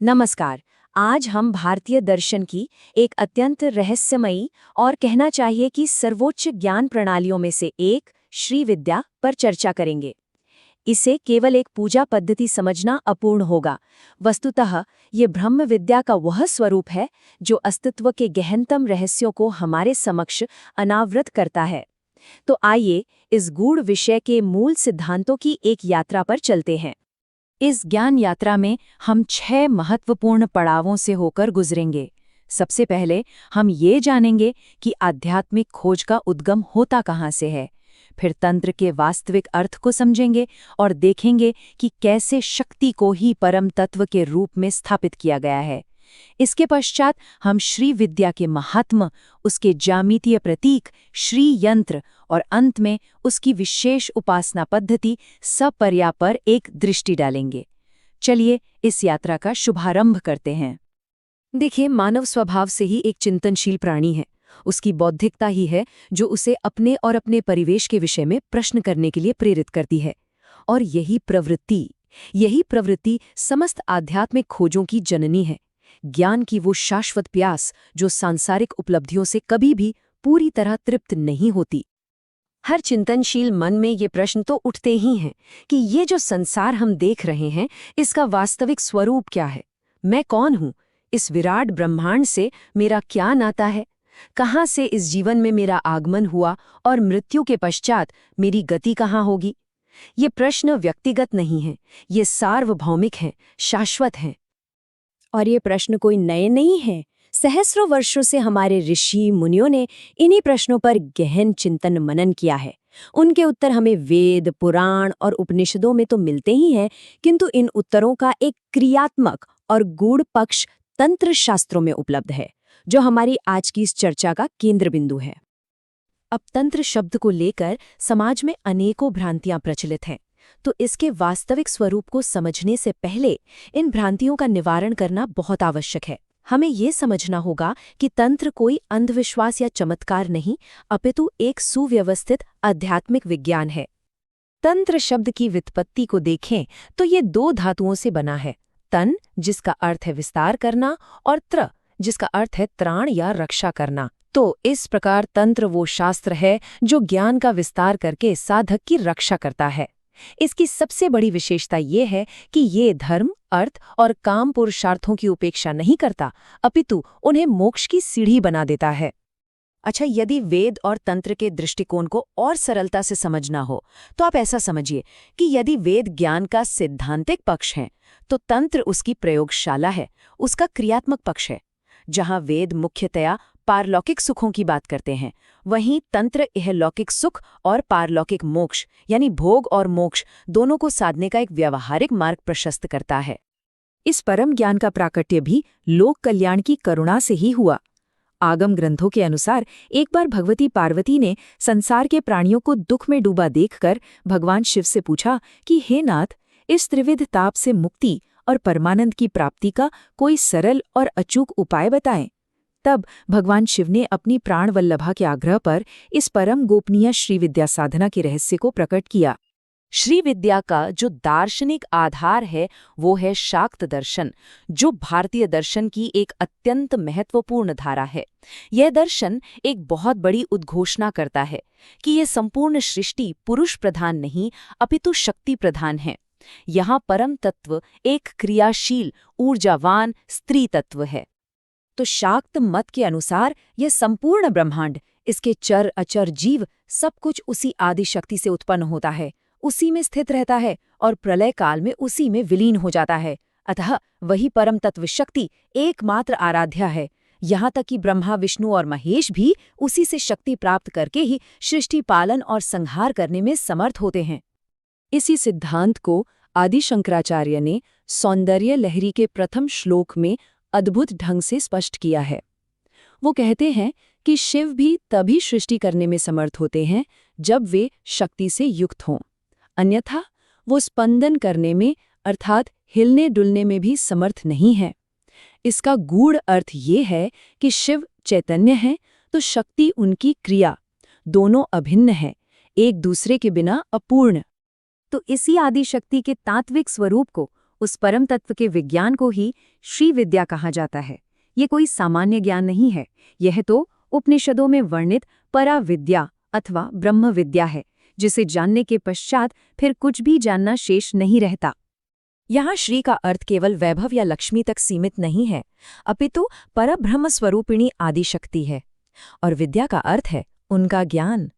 नमस्कार। आज हम भारतीय दर्शन की एक अत्यंत रहस्यमयी और कहना चाहिए कि सर्वोच्च ज्ञान प्रणालियों में से एक श्री विद्या पर चर्चा करेंगे। इसे केवल एक पूजा पद्धति समझना अपूर्ण होगा। वस्तुतः ये ब्रह्म विद्या का वह स्वरूप है जो अस्तित्व के गहनतम रहस्यों को हमारे समक्ष अनावृत करता है। तो आइए इस गूढ़ विषय के मूल सिद्धांतों की एक यात्रा पर चलते हैं। इस ज्ञान यात्रा में हम 6 महत्वपूर्ण पड़ावों से होकर गुजरेंगे। सबसे पहले हम ये जानेंगे कि आध्यात्मिक खोज का उद्गम होता कहाँ से है। फिर तंत्र के वास्तविक अर्थ को समझेंगे और देखेंगे कि कैसे शक्ति को ही परम तत्व के रूप में स्थापित किया गया है। इसके पश्चात हम श्री विद्या के महात्म, उसके ज्यामितीय प्रतीक श्री यंत्र और अंत में उसकी विशेष उपासना पद्धति सपर्या पर एक दृष्टि डालेंगे। चलिए इस यात्रा का शुभारंभ करते हैं। देखिए, मानव स्वभाव से ही एक चिंतनशील प्राणी है। उसकी बौद्धिकता ही है जो उसे अपने और अपने परिवेश के विषय में प्रश्न करने के लिए प्रेरित करती है। और यही प्रवृत्ति समस्त आध्यात्मिक खोजों की जननी है। ज्ञान की वो शाश्वत प्यास जो सांसारिक उपलब्धियों से कभी भी पूरी तरह तृप्त नहीं होती। हर चिंतनशील मन में ये प्रश्न तो उठते ही हैं कि ये जो संसार हम देख रहे हैं, इसका वास्तविक स्वरूप क्या है? मैं कौन हूँ? इस विराट ब्रह्मांड से मेरा क्या नाता है? कहाँ से इस जीवन में मेरा आगमन हुआ और मृत्यु के पश्चात मेरी गति कहाँ होगी? ये प्रश्न व्यक्तिगत नहीं है, ये सार्वभौमिक हैं, शाश्वत हैं। और ये प्रश्न कोई नए नहीं हैं। सहस्रों वर्षों से हमारे ऋषि मुनियों ने इन्हीं प्रश्नों पर गहन चिंतन मनन किया है। उनके उत्तर हमें वेद, पुराण और उपनिषदों में तो मिलते ही हैं, किंतु इन उत्तरों का एक क्रियात्मक और गूढ़ पक्ष तंत्र शास्त्रों में उपलब्ध है, जो हमारी आज की इस चर्चा का केंद्र बिंदु है। अब तंत्र शब्द को लेकर समाज में अनेकों भ्रांतियां प्रचलित हैं, तो इसके वास्तविक स्वरूप को समझने से पहले इन भ्रांतियों का निवारण करना बहुत आवश्यक है। हमें ये समझना होगा कि तंत्र कोई अंधविश्वास या चमत्कार नहीं, अपितु एक सुव्यवस्थित आध्यात्मिक विज्ञान है। तंत्र शब्द की व्युत्पत्ति को देखें तो ये 2 धातुओं से बना है। तन, जिसका अर्थ है विस्तार करना, और त्र, जिसका अर्थ है त्राण या रक्षा करना। तो इस प्रकार तंत्र वो शास्त्र है जो ज्ञान का विस्तार करके साधक की रक्षा करता है। इसकी सबसे बड़ी विशेषता ये है कि ये धर्म, अर्थ और काम पुरुषार्थों की उपेक्षा नहीं करता, अपितु उन्हें मोक्ष की सीढ़ी बना देता है। अच्छा, यदि वेद और तंत्र के दृष्टिकोण को और सरलता से समझना हो तो आप ऐसा समझिए कि यदि वेद ज्ञान का सिद्धांतिक पक्ष है तो तंत्र उसकी प्रयोगशाला है, उसका क्रियात्मक पक्ष है। जहाँ वेद मुख्यतया पारलौकिक सुखों की बात करते हैं, वहीं तंत्र इहलौकिक सुख और पारलौकिक मोक्ष यानी भोग और मोक्ष दोनों को साधने का एक व्यावहारिक मार्ग प्रशस्त करता है। इस परम ज्ञान का प्राकट्य भी लोक कल्याण की करुणा से ही हुआ। आगम ग्रंथों के अनुसार एक बार भगवती पार्वती ने संसार के प्राणियों को दुख में डूबा देखकर भगवान शिव से पूछा कि हे नाथ, इस त्रिविध ताप से मुक्ति और परमानंद की प्राप्ति का कोई सरल और अचूक उपाय बताएं। तब भगवान शिव ने अपनी प्राण वल्लभा के आग्रह पर इस परम गोपनीय श्री विद्या साधना के रहस्य को प्रकट किया। श्री विद्या का जो दार्शनिक आधार है वो है शाक्त दर्शन, जो भारतीय दर्शन की एक अत्यंत महत्वपूर्ण धारा है। यह दर्शन एक बहुत बड़ी उद्घोषणा करता है कि यह संपूर्ण सृष्टि पुरुष प्रधान नहीं अपितु शक्ति प्रधान है। यहाँ परम तत्व एक क्रियाशील, ऊर्जावान स्त्री तत्व है। तो शाक्त मत के अनुसार यह संपूर्ण ब्रह्मांड, इसके चर अचर जीव, सब कुछ उसी आदि शक्ति से उत्पन्न होता है, उसी में स्थित रहता है और प्रलय काल में उसी में विलीन हो जाता है। अतः वही परम तत्व शक्ति एकमात्र आराध्या है। यहाँ तक कि ब्रह्मा, विष्णु और महेश भी उसी से शक्ति प्राप्त करके ही सृष्टि पालन और संहार करने में समर्थ होते हैं। इसी सिद्धांत को आदि शंकराचार्य ने सौंदर्य लहरी के प्रथम श्लोक में अद्भुत ढंग से स्पष्ट किया है। वो कहते हैं कि शिव भी तभी सृष्टि करने में समर्थ होते हैं जब वे शक्ति से युक्त हों, अन्यथा वो स्पंदन करने में अर्थात हिलने डुलने में भी समर्थ नहीं है। इसका गूढ़ अर्थ ये है कि शिव चैतन्य है तो शक्ति उनकी क्रिया, दोनों अभिन्न है, एक दूसरे के बिना अपूर्ण। तो इसी आदि शक्ति के तात्विक स्वरूप को उस परम तत्व के विज्ञान को ही श्री विद्या कहा जाता है। ये कोई सामान्य ज्ञान नहीं है, यह तो उपनिषदों में वर्णित परा विद्या अथवा ब्रह्म विद्या है, जिसे जानने के पश्चात फिर कुछ भी जानना शेष नहीं रहता। यहाँ श्री का अर्थ केवल वैभव या लक्ष्मी तक सीमित नहीं है, अपितु परब्रह्म स्वरूपिणी आदि शक्ति है। और विद्या का अर्थ है उनका ज्ञान।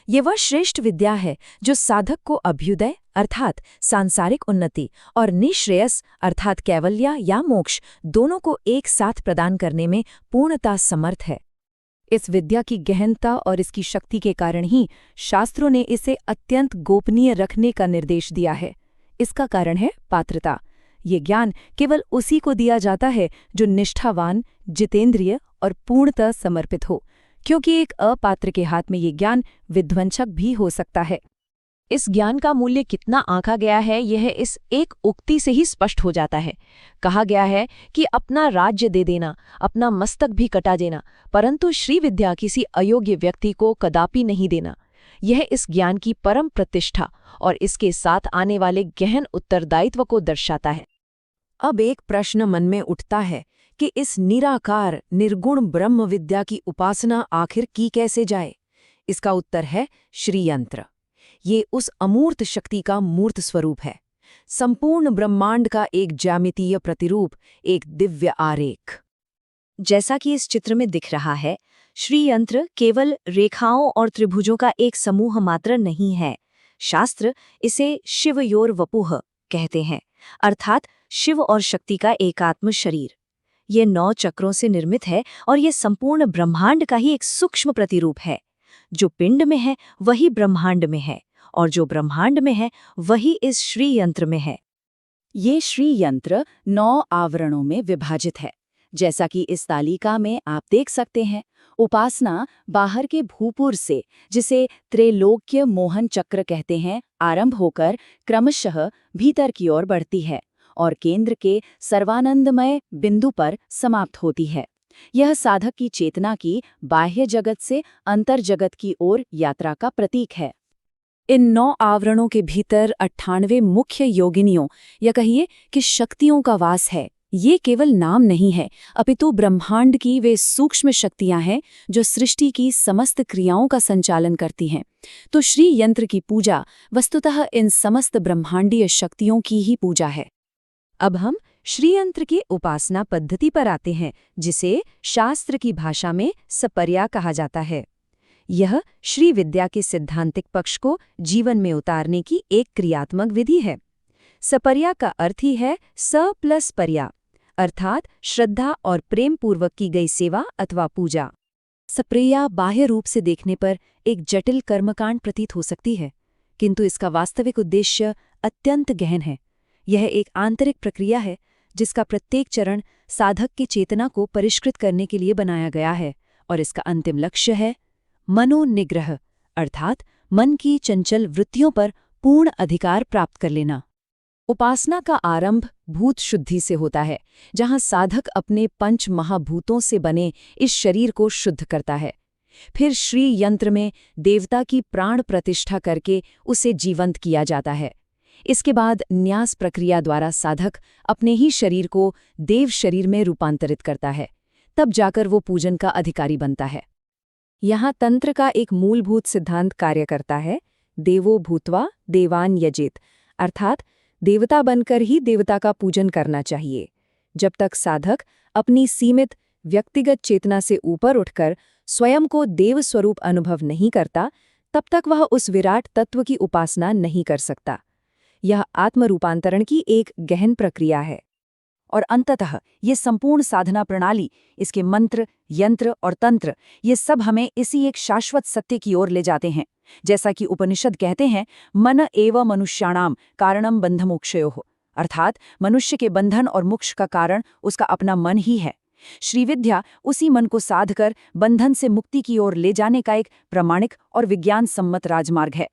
ये वह श्रेष्ठ विद्या है जो साधक को अभ्युदय अर्थात सांसारिक उन्नति और निःश्रेयस अर्थात कैवल्य या मोक्ष दोनों को एक साथ प्रदान करने में पूर्णतः समर्थ है। इस विद्या की गहनता और इसकी शक्ति के कारण ही शास्त्रों ने इसे अत्यंत गोपनीय रखने का निर्देश दिया है। इसका कारण है पात्रता। ये ज्ञान केवल उसी को दिया जाता है जो निष्ठावान, जितेंद्रिय और पूर्णतः समर्पित हो, क्योंकि एक अपात्र के हाथ में ये ज्ञान विध्वंसक भी हो सकता है। इस ज्ञान का मूल्य कितना आंका गया है, यह इस एक उक्ति से ही स्पष्ट हो जाता है। कहा गया है कि अपना राज्य दे देना, अपना मस्तक भी कटा देना, परंतु श्री विद्या किसी अयोग्य व्यक्ति को कदापि नहीं देना। यह इस ज्ञान की परम प्रतिष्ठा और इसके साथ आने वाले गहन उत्तरदायित्व को दर्शाता है। अब एक प्रश्न मन में उठता है कि इस निराकार निर्गुण ब्रह्म विद्या की उपासना आखिर की कैसे जाए। इसका उत्तर है श्रीयंत्र। ये उस अमूर्त शक्ति का मूर्त स्वरूप है, संपूर्ण ब्रह्मांड का एक ज्यामितीय प्रतिरूप, एक दिव्य आरेख। जैसा कि इस चित्र में दिख रहा है, श्रीयंत्र केवल रेखाओं और त्रिभुजों का एक समूह मात्र नहीं है। शास्त्र इसे शिवयोर वपुः कहते हैं, अर्थात शिव और शक्ति का एकात्म शरीर। ये 9 चक्रों से निर्मित है और ये संपूर्ण ब्रह्मांड का ही एक सूक्ष्म प्रतिरूप है। जो पिंड में है वही ब्रह्मांड में है, और जो ब्रह्मांड में है वही इस श्रीयंत्र में है। ये श्रीयंत्र 9 आवरणों में विभाजित है। जैसा कि इस तालिका में आप देख सकते हैं, उपासना बाहर के भूपुर से, जिसे त्रैलोक्य मोहन चक्र कहते हैं, आरंभ होकर क्रमशः भीतर की ओर बढ़ती है और केंद्र के सर्वानंदमय बिंदु पर समाप्त होती है। यह साधक की चेतना की बाह्य जगत से अंतर जगत की ओर यात्रा का प्रतीक है। इन 9 आवरणों के भीतर 98 मुख्य योगिनियों या कहिए कि शक्तियों का वास है। ये केवल नाम नहीं है, अपितु ब्रह्मांड की वे सूक्ष्म शक्तियां हैं जो सृष्टि की समस्त क्रियाओं का संचालन करती हैं। तो श्री यंत्र की पूजा वस्तुतः इन समस्त ब्रह्मांडीय शक्तियों की ही पूजा है। अब हम श्रीयंत्र की उपासना पद्धति पर आते हैं, जिसे शास्त्र की भाषा में सपर्या कहा जाता है। यह श्री विद्या के सिद्धांतिक पक्ष को जीवन में उतारने की एक क्रियात्मक विधि है। सपर्या का अर्थ ही है स प्लस पर्या, अर्थात श्रद्धा और प्रेम पूर्वक की गई सेवा अथवा पूजा। सपर्या बाह्य रूप से देखने पर एक जटिल कर्मकांड प्रतीत हो सकती है, किंतु इसका वास्तविक उद्देश्य अत्यंत गहन है। यह एक आंतरिक प्रक्रिया है जिसका प्रत्येक चरण साधक की चेतना को परिष्कृत करने के लिए बनाया गया है, और इसका अंतिम लक्ष्य है मनोनिग्रह, अर्थात मन की चंचल वृत्तियों पर पूर्ण अधिकार प्राप्त कर लेना। उपासना का आरंभ भूत शुद्धि से होता है, जहां साधक अपने 5 महाभूतों से बने इस शरीर को शुद्ध करता है। फिर श्री यंत्र में देवता की प्राण प्रतिष्ठा करके उसे जीवंत किया जाता है। इसके बाद न्यास प्रक्रिया द्वारा साधक अपने ही शरीर को देव शरीर में रूपांतरित करता है, तब जाकर वो पूजन का अधिकारी बनता है। यहाँ तंत्र का एक मूलभूत सिद्धांत कार्य करता है, देवो भूत्वा देवान यजेत, अर्थात देवता बनकर ही देवता का पूजन करना चाहिए। जब तक साधक अपनी सीमित व्यक्तिगत चेतना से ऊपर उठकर स्वयं को देव स्वरूप अनुभव नहीं करता, तब तक वह उस विराट तत्व की उपासना नहीं कर सकता। यह आत्मरूपांतरण की एक गहन प्रक्रिया है। और अंततः ये संपूर्ण साधना प्रणाली, इसके मंत्र, यंत्र और तंत्र, ये सब हमें इसी एक शाश्वत सत्य की ओर ले जाते हैं। जैसा कि उपनिषद कहते हैं, मन एव मनुष्याणाम कारणम बंधमोक्षयोः, अर्थात मनुष्य के बंधन और मोक्ष का कारण उसका अपना मन ही है। श्रीविद्या उसी मन को साध कर बंधन से मुक्ति की ओर ले जाने का एक प्रामाणिक और विज्ञान सम्मत राजमार्ग है।